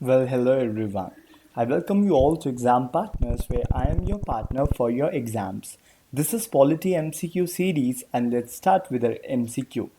Well, hello everyone. I welcome you all to Exam Partners, where I am your partner for your exams. This is Polity MCQ series, and let's start with our MCQ.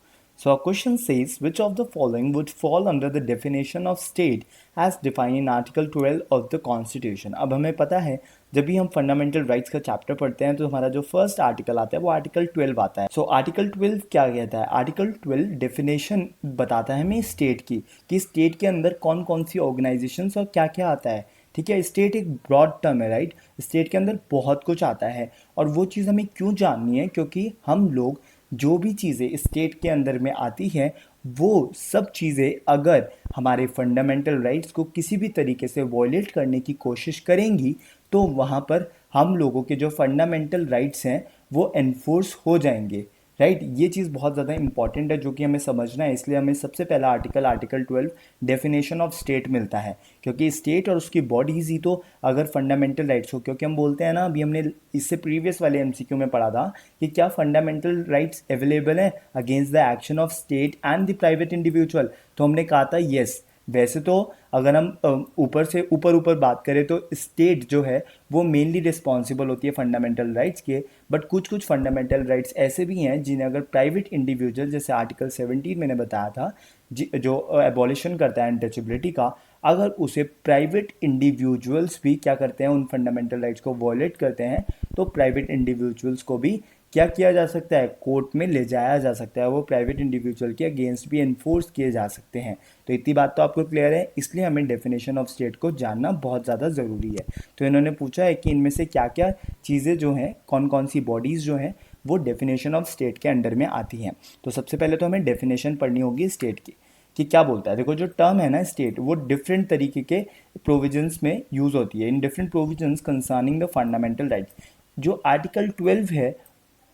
So, our question says, which of the following would fall under the definition of state as defined in Article 12 of the Constitution? अब हमें पता है जब भी हम fundamental rights का chapter पढ़ते हैं तो हमारा जो फर्स्ट आर्टिकल आता है वो आर्टिकल 12 आता है। सो आर्टिकल 12 क्या कहता है? आर्टिकल 12 डेफिनेशन बताता है हमें स्टेट की, कि स्टेट के अंदर कौन कौन सी ऑर्गेनाइजेशंस और क्या क्या आता है। ठीक है, स्टेट एक ब्रॉड टर्म है, राइट। स्टेट के अंदर बहुत कुछ आता है और वो चीज़ हमें क्यों जाननी है, क्योंकि हम लोग जो भी चीज़ें स्टेट के अंदर में आती हैं वो सब चीज़ें अगर हमारे फंडामेंटल राइट्स को किसी भी तरीके से वॉयलेट करने की कोशिश करेंगी तो वहाँ पर हम लोगों के जो फंडामेंटल राइट्स हैं वो एनफोर्स हो जाएंगे, राइट। ये चीज़ बहुत ज़्यादा इंपॉर्टेंट है जो कि हमें समझना है, इसलिए हमें सबसे पहला आर्टिकल 12 डेफिनेशन ऑफ स्टेट मिलता है, क्योंकि स्टेट और उसकी बॉडीज ही तो अगर फंडामेंटल राइट्स हो, क्योंकि हम बोलते हैं ना, अभी हमने इससे प्रीवियस वाले एमसीक्यू में पढ़ा था कि क्या फंडामेंटल राइट्स अवेलेबल हैं against the action of state and the private individual, तो हमने कहा था यस। वैसे तो अगर हम ऊपर से ऊपर बात करें तो स्टेट जो है वो मेनली रिस्पॉन्सिबल होती है फंडामेंटल राइट्स के, बट कुछ कुछ फंडामेंटल राइट्स ऐसे भी हैं जिन्हें अगर प्राइवेट इंडिविजुअल, जैसे आर्टिकल 17 मैंने बताया था जो एबॉलिशन करता है अनटचेबिलिटी का, अगर उसे प्राइवेट इंडिविजुअल्स भी क्या करते हैं, उन फंडामेंटल राइट्स को वॉयलेट करते हैं, तो प्राइवेट इंडिविजुअल्स को भी क्या किया जा सकता है, कोर्ट में ले जाया जा सकता है, वो प्राइवेट इंडिविजुअल के अगेंस्ट भी एनफोर्स किए जा सकते हैं। तो इतनी बात तो आपको क्लियर है, इसलिए हमें डेफिनेशन ऑफ स्टेट को जानना बहुत ज़्यादा ज़रूरी है। तो इन्होंने पूछा है कि इनमें से क्या क्या चीज़ें जो हैं, कौन कौन सी बॉडीज़ जो हैं वो डेफिनेशन ऑफ स्टेट के अंडर में आती हैं। तो सबसे पहले तो हमें डेफिनेशन पढ़नी होगी स्टेट की, कि क्या बोलता है। देखो, जो टर्म है ना स्टेट, वो डिफरेंट तरीके के प्रोविजंस में यूज़ होती है, in different provisions concerning the fundamental rights. जो आर्टिकल 12 है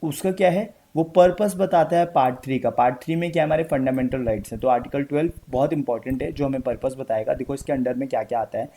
उसका क्या है, वो पर्पस बताता है पार्ट 3 का। पार्ट 3 में क्या हमारे फंडामेंटल राइट्स हैं, तो आर्टिकल 12 बहुत इंपॉर्टेंट है जो हमें पर्पस बताएगा। देखो इसके अंडर में क्या क्या आता है।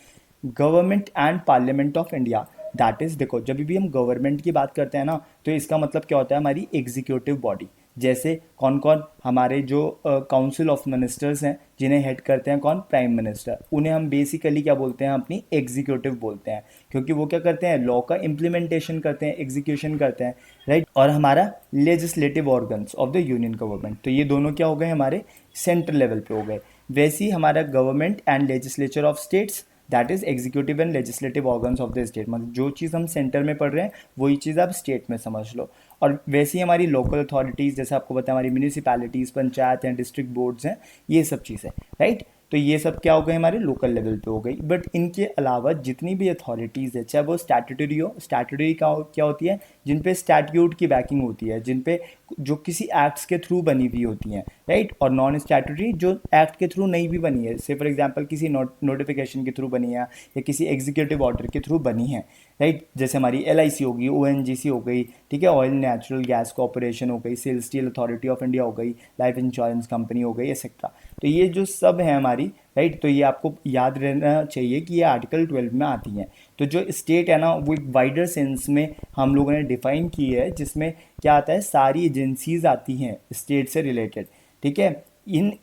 Government and parliament of India, that is, देखो जब भी हम गवर्नमेंट की बात करते हैं ना, तो इसका मतलब क्या होता है, हमारी एग्जीक्यूटिव बॉडी। जैसे कौन कौन हमारे जो काउंसिल ऑफ मिनिस्टर्स हैं जिन्हें हेड करते हैं कौन, प्राइम मिनिस्टर, उन्हें हम बेसिकली क्या बोलते हैं, अपनी एग्जीक्यूटिव बोलते हैं, क्योंकि वो क्या करते हैं, लॉ का इम्प्लीमेंटेशन करते हैं, एग्जीक्यूशन करते हैं, राइट। और हमारा legislative organs of the union government, तो ये दोनों क्या हो गए, हमारे सेंट्रल लेवल पे हो गए। वैसे ही हमारा government and legislature of states, that is executive and legislative organs of the state, मतलब जो चीज़ हम सेंटर में पढ़ रहे हैं वही चीज़ आप स्टेट में समझ लो। और वैसे ही हमारी लोकल अथॉरिटीज़, जैसे आपको पता है हमारी म्यूनिसिपैलिटीज़, पंचायत हैं, डिस्ट्रिक्ट बोर्ड्स हैं, ये सब चीज़ें, राइट। तो ये सब क्या हो गए, हमारे लोकल लेवल पे हो गई। बट इनके अलावा जितनी भी अथॉरिटीज़ है, चाहे वो स्टैट्यूटरी हो, स्टैट्यूटरी का क्या होती है, जिन पे स्टैट्यूट की बैकिंग होती है, जिन पे जो किसी एक्ट्स के थ्रू बनी हुई होती हैं, राइट। और नॉन स्टैट्यूटरी जो एक्ट के थ्रू नहीं भी बनी है, से फॉर एग्जांपल किसी नोटिफिकेशन के थ्रू बनी है या किसी एग्जीक्यूटिव ऑर्डर के थ्रू बनी है, राइट। जैसे हमारी LIC होगी, ONGC हो गई, ठीक है, ऑयल नेचुरल गैस कॉरपोरेशन हो गई, SAIL steel authority of India हो गई, लाइफ इंश्योरेंस कंपनी हो गई, एक्सेट्रा। तो ये जो सब है हमारी, राइट, तो ये आपको याद रहना चाहिए कि ये आर्टिकल 12 में आती हैं। तो जो स्टेट है ना, वो एक वाइडर सेंस में हम लोगों ने डिफाइन की है, जिसमें क्या आता है, सारी एजेंसीज आती हैं स्टेट से रिलेटेड, ठीक है। इन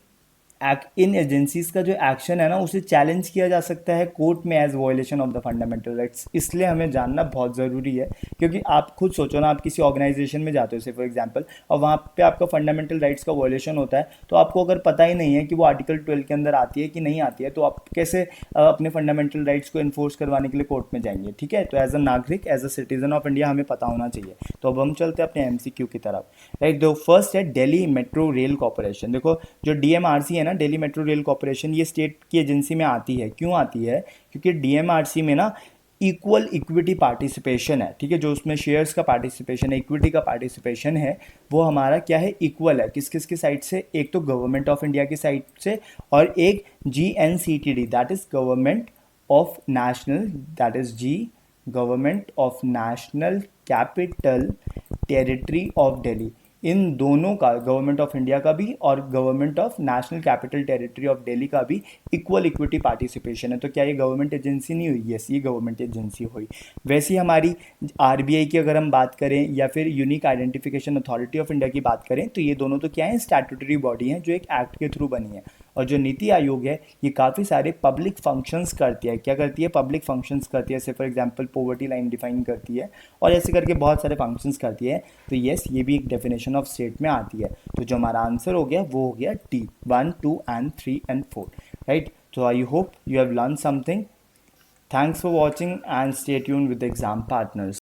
इन एजेंसीज का जो एक्शन है ना, उसे चैलेंज किया जा सकता है कोर्ट में as violation of the fundamental rights. इसलिए हमें जानना बहुत ज़रूरी है, क्योंकि आप खुद सोचो ना, आप किसी ऑर्गेनाइजेशन में जाते हो से फॉर एग्जांपल, और वहाँ पे आपका फंडामेंटल राइट्स का वायलेशन होता है, तो आपको अगर पता ही नहीं है कि वो आर्टिकल 12 के अंदर आती है कि नहीं आती है, तो आप कैसे अपने फंडामेंटल राइट्स को इन्फोर्स करवाने के लिए कोर्ट में जाएंगे, ठीक है। तो एज अ नागरिक, as a citizen of India हमें पता होना चाहिए। तो अब हम चलते हैं अपने MCQ की तरफ, राइट। दो फर्स्ट है दिल्ली मेट्रो रेल कॉरपोरेशन। देखो जो DMRC है ना, दिल्ली मेट्रो रेल कॉरपोरेशन, ये स्टेट की एजेंसी में आती है। क्यों आती है, क्योंकि DMRC में ना इक्वल इक्विटी पार्टिसिपेशन है, ठीक है। जो उसमें शेयर्स का पार्टिसिपेशन है, इक्विटी का पार्टिसिपेशन है, वो हमारा क्या है, इक्वल है। किस किस की साइड से, एक तो गवर्नमेंट ऑफ इंडिया की साइड से, और एक GNCTD, that is government of national, that is government of national capital territory of Delhi, इन दोनों का, गवर्नमेंट ऑफ इंडिया का भी और government of national capital territory of Delhi का भी इक्वल इक्विटी पार्टिसिपेशन है। तो क्या ये गवर्नमेंट एजेंसी नहीं हुई? यस, ये गवर्नमेंट एजेंसी हुई। वैसे ही हमारी RBI की अगर हम बात करें, या फिर unique identification authority of India की बात करें, तो ये दोनों तो क्या है, स्टैट्यूटरी बॉडी हैं जो एक एक्ट के थ्रू बनी है। और जो नीति आयोग है ये काफ़ी सारे पब्लिक फंक्शंस करती है। क्या करती है? पब्लिक फंक्शंस करती है। जैसे for example poverty line define करती है और ऐसे करके बहुत सारे फंक्शंस करती है। तो यस, ये भी एक डेफिनेशन ऑफ स्टेट में आती है। तो जो हमारा आंसर हो गया वो हो गया D, 1, 2 and 3 and 4, right. So I hope you have learned something. Thanks for watching and stay tuned with the exam partners.